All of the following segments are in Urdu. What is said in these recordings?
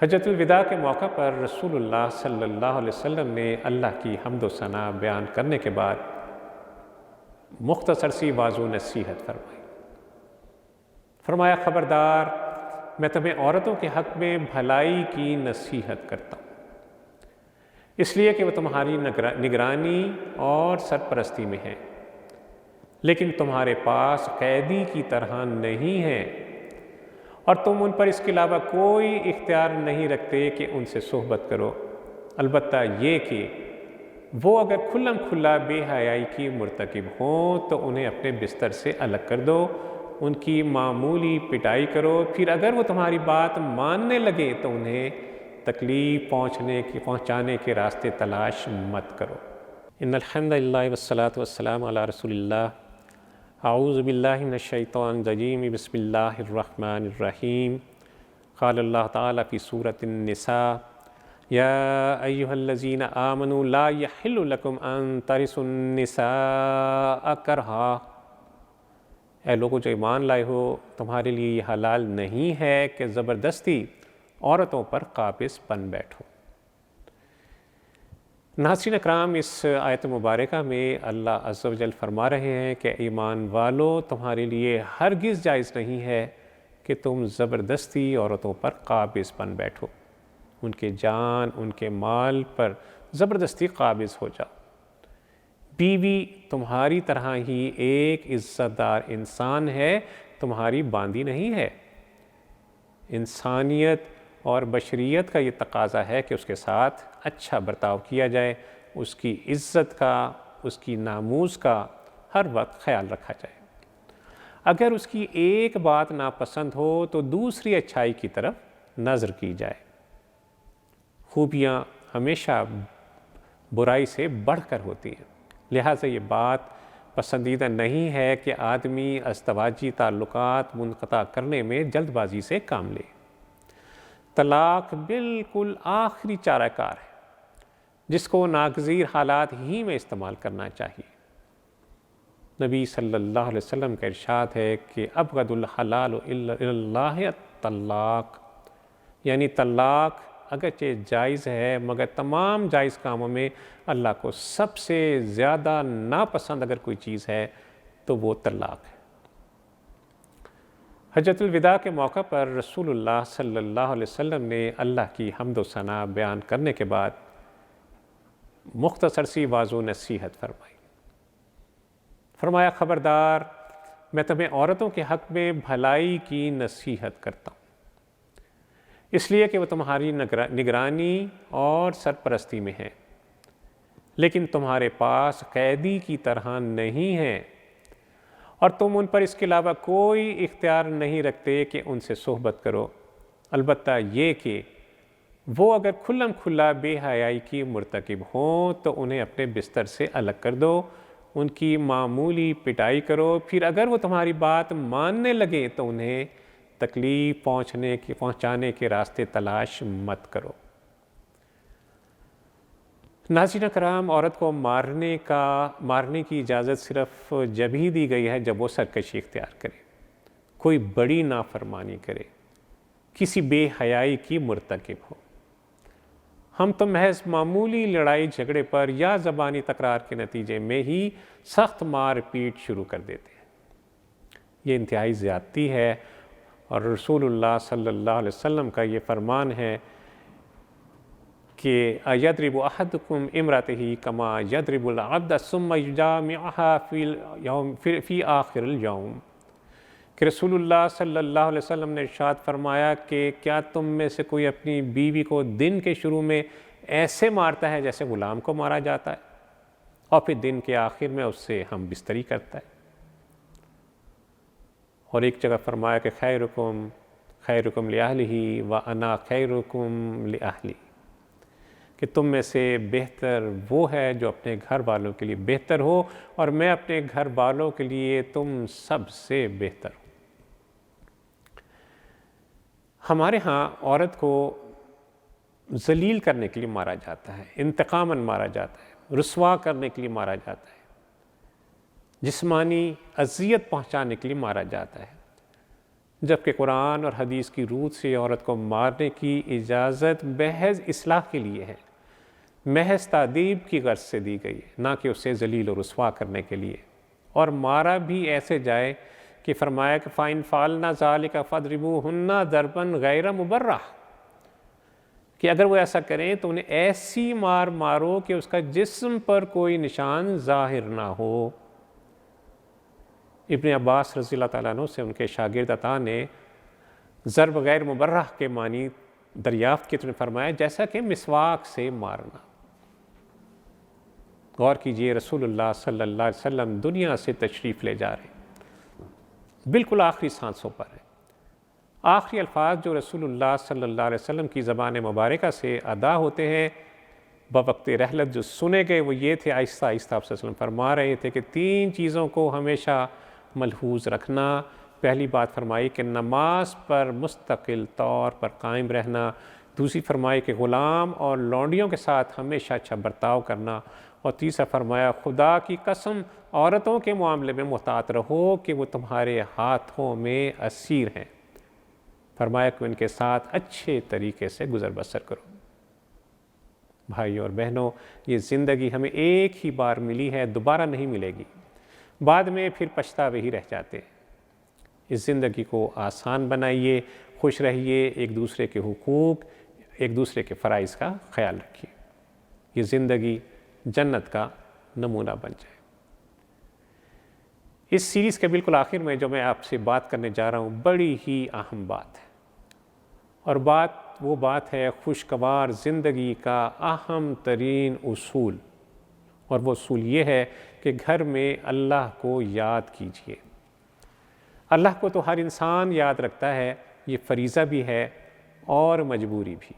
حجۃ الوداع کے موقع پر رسول اللہ صلی اللہ علیہ وسلم نے اللہ کی حمد و ثنا بیان کرنے کے بعد مختصر سی واضح نصیحت فرمایا خبردار، میں تمہیں عورتوں کے حق میں بھلائی کی نصیحت کرتا ہوں، اس لیے کہ وہ تمہاری نگرانی اور سرپرستی میں ہیں، لیکن تمہارے پاس قیدی کی طرح نہیں ہیں، اور تم ان پر اس کے علاوہ کوئی اختیار نہیں رکھتے کہ ان سے صحبت کرو، البتہ یہ کہ وہ اگر کھلم کھلا بے حیائی کی مرتکب ہوں تو انہیں اپنے بستر سے الگ کر دو، ان کی معمولی پٹائی کرو، پھر اگر وہ تمہاری بات ماننے لگے تو انہیں تکلیف پہنچانے کے راستے تلاش مت کرو۔ ان الحمد للہ والصلاۃ والسلام علی رسول اللہ۔ اعوذ باللہ من الشیطان الرجیم، بسم اللہ الرحمن الرحیم۔ قال اللہ تعالیٰ فی سورۃ النساء، یا ایہا الذین آمنوا لا یحل لکم ان ترثوا النساء کرہا، اے لوگو جو ایمان لائے ہو، تمہارے لیے یہ حلال نہیں ہے کہ زبردستی عورتوں پر قابض بن بیٹھو۔ ناظرین اکرام، اس آیت مبارکہ میں اللہ عز و جل فرما رہے ہیں کہ ایمان والو، تمہارے لیے ہرگز جائز نہیں ہے کہ تم زبردستی عورتوں پر قابض بن بیٹھو، ان کے جان، ان کے مال پر زبردستی قابض ہو جاؤ۔ بیوی تمہاری طرح ہی ایک عزت دار انسان ہے، تمہاری باندی نہیں ہے۔ انسانیت اور بشریت کا یہ تقاضا ہے کہ اس کے ساتھ اچھا برتاؤ کیا جائے، اس کی عزت کا، اس کی ناموس کا ہر وقت خیال رکھا جائے۔ اگر اس کی ایک بات ناپسند ہو تو دوسری اچھائی کی طرف نظر کی جائے۔ خوبیاں ہمیشہ برائی سے بڑھ کر ہوتی ہیں، لہٰذا یہ بات پسندیدہ نہیں ہے کہ آدمی ازدواجی تعلقات منقطع کرنے میں جلد بازی سے کام لے۔ طلاق بالکل آخری چارہ کار ہے جس کو ناگزیر حالات ہی میں استعمال کرنا چاہیے۔ نبی صلی اللہ علیہ وسلم کا ارشاد ہے کہ ابغض الحلال الی اللہ الطلاق، یعنی طلاق اگرچہ جائز ہے مگر تمام جائز کاموں میں اللہ کو سب سے زیادہ ناپسند اگر کوئی چیز ہے تو وہ طلاق ہے۔ حجۃ الوداع کے موقع پر رسول اللہ صلی اللہ علیہ وسلم نے اللہ کی حمد و ثنا بیان کرنے کے بعد مختصر سی واضح نصیحت فرمایا خبردار، میں تمہیں عورتوں کے حق میں بھلائی کی نصیحت کرتا ہوں، اس لیے کہ وہ تمہاری نگرانی اور سرپرستی میں ہیں، لیکن تمہارے پاس قیدی کی طرح نہیں ہیں، اور تم ان پر اس کے علاوہ کوئی اختیار نہیں رکھتے کہ ان سے صحبت کرو، البتہ یہ کہ وہ اگر کھلم کھلا بے حیائی کی مرتکب ہوں تو انہیں اپنے بستر سے الگ کر دو، ان کی معمولی پٹائی کرو، پھر اگر وہ تمہاری بات ماننے لگے تو انہیں تکلیف پہنچانے کے راستے تلاش مت کرو۔ ناظرین کرام، عورت کو مارنے کی اجازت صرف جب ہی دی گئی ہے جب وہ سرکشی اختیار کرے، کوئی بڑی نافرمانی کرے، کسی بے حیائی کی مرتکب ہو۔ ہم تو محض معمولی لڑائی جھگڑے پر یا زبانی تکرار کے نتیجے میں ہی سخت مار پیٹ شروع کر دیتے ہیں۔ یہ انتہائی زیادتی ہے، اور رسول اللہ صلی اللہ علیہ وسلم کا یہ فرمان ہے کہ یضرب احدکم امرأتہ کما یضرب العبد ثم یجامعها فی آخر اليوم، کہ رسول اللہ صلی اللہ علیہ وسلم نے ارشاد فرمایا کہ کیا تم میں سے کوئی اپنی بیوی کو دن کے شروع میں ایسے مارتا ہے جیسے غلام کو مارا جاتا ہے، اور پھر دن کے آخر میں اس سے ہم بستری کرتا ہے۔ اور ایک جگہ فرمایا کہ خیرکم لأہلہ وأنا خیرکم لأہلی، کہ تم میں سے بہتر وہ ہے جو اپنے گھر والوں کے لیے بہتر ہو، اور میں اپنے گھر والوں کے لیے تم سب سے بہتر ہوں۔ ہمارے ہاں عورت کو ذلیل کرنے کے لیے مارا جاتا ہے، انتقاماً مارا جاتا ہے، رسوا کرنے کے لیے مارا جاتا ہے، جسمانی اذیت پہنچانے کے لیے مارا جاتا ہے۔ جبکہ قرآن اور حدیث کی روح سے عورت کو مارنے کی اجازت محض اصلاح کے لیے ہے، محض تادیب کی غرض سے دی گئی ہے، نہ کہ اسے ذلیل و رسوا کرنے کے لیے۔ اور مارا بھی ایسے جائے کہ فرمایا کہ فَإِنْ فَعَلْنَ ذَلِكَ فَاضْرِبُوهُنَّ ضَرْبًا غَيْرَ مُبَرَّحٍ، کہ اگر وہ ایسا کریں تو انہیں ایسی مار مارو کہ اس کا جسم پر کوئی نشان ظاہر نہ ہو۔ ابن عباس رضی اللہ تعالیٰ عنہ سے ان کے شاگرد عطا نے ضرب غیر مبرح کے معنی دریافت کیے تو نے فرمایا جیسا کہ مسواک سے مارنا۔ غور کیجئے، رسول اللہ صلی اللہ علیہ وسلم دنیا سے تشریف لے جا رہے ہیں، بالکل آخری سانسوں پر ہیں۔ آخری الفاظ جو رسول اللہ صلی اللہ علیہ وسلم کی زبان مبارکہ سے ادا ہوتے ہیں بوقت رحلت جو سنے گئے وہ یہ تھے، آہستہ آہستہ آپ صلی اللہ علیہ وسلم فرما رہے تھے کہ 3 چیزوں کو ہمیشہ ملحوظ رکھنا۔ پہلی بات فرمائی کہ نماز پر مستقل طور پر قائم رہنا، دوسری فرمائی کہ غلام اور لونڈیوں کے ساتھ ہمیشہ اچھا برتاؤ کرنا، اور تیسرا فرمایا خدا کی قسم عورتوں کے معاملے میں محتاط رہو کہ وہ تمہارے ہاتھوں میں اسیر ہیں، فرمایا کہ ان کے ساتھ اچھے طریقے سے گزر بسر کرو۔ بھائیوں اور بہنوں، یہ زندگی ہمیں ایک ہی بار ملی ہے، دوبارہ نہیں ملے گی، بعد میں پھر پچھتاوے ہی رہ جاتے ہیں۔ اس زندگی کو آسان بنائیے، خوش رہیے، ایک دوسرے کے حقوق، ایک دوسرے کے فرائض کا خیال رکھیے، یہ زندگی جنت کا نمونہ بن جائے۔ اس سیریز کے بالکل آخر میں جو میں آپ سے بات کرنے جا رہا ہوں بڑی ہی اہم بات ہے، اور وہ بات ہے خوشگوار زندگی کا اہم ترین اصول، اور وہ اصول یہ ہے کہ گھر میں اللہ کو یاد کیجیے۔ اللہ کو تو ہر انسان یاد رکھتا ہے، یہ فریضہ بھی ہے اور مجبوری بھی۔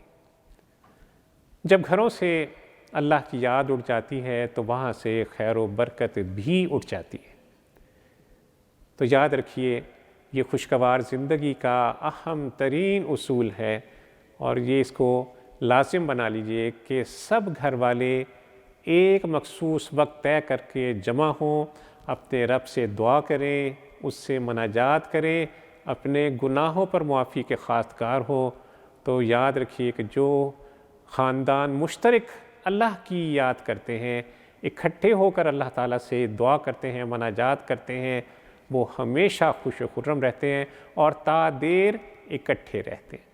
جب گھروں سے اللہ کی یاد اٹھ جاتی ہے تو وہاں سے خیر و برکت بھی اٹھ جاتی ہے۔ تو یاد رکھیے، یہ خوشگوار زندگی کا اہم ترین اصول ہے، اور یہ اس کو لازم بنا لیجئے کہ سب گھر والے ایک مخصوص وقت طے کر کے جمع ہوں، اپنے رب سے دعا کریں، اس سے مناجات کریں، اپنے گناہوں پر معافی کے خواستگار ہوں۔ تو یاد رکھیے کہ جو خاندان مشترک اللہ کی یاد کرتے ہیں، اکٹھے ہو کر اللہ تعالیٰ سے دعا کرتے ہیں، مناجات کرتے ہیں، وہ ہمیشہ خوش و خرم رہتے ہیں اور تا دیر اکٹھے رہتے ہیں۔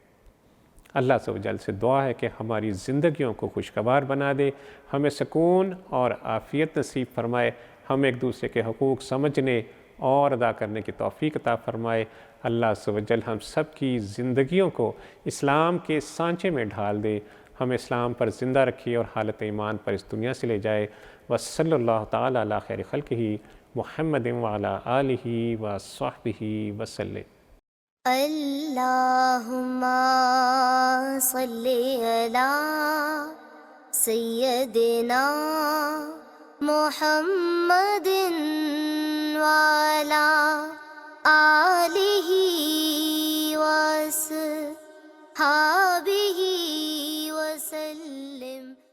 اللہ عز و جل سے دعا ہے کہ ہماری زندگیوں کو خوشگوار بنا دے، ہمیں سکون اور عافیت نصیب فرمائے، ہم ایک دوسرے کے حقوق سمجھنے اور ادا کرنے کی توفیق عطا فرمائے۔ اللہ عز و جل ہم سب کی زندگیوں کو اسلام کے سانچے میں ڈھال دے، ہمیں اسلام پر زندہ رکھے اور حالت ایمان پر اس دنیا سے لے جائے۔ وصلی اللہ تعالیٰ علی خیر خلقہ محمد وعلی آلہ وصحبہ وسلم۔ اللہم صلی علی سیدنا محمد وعلی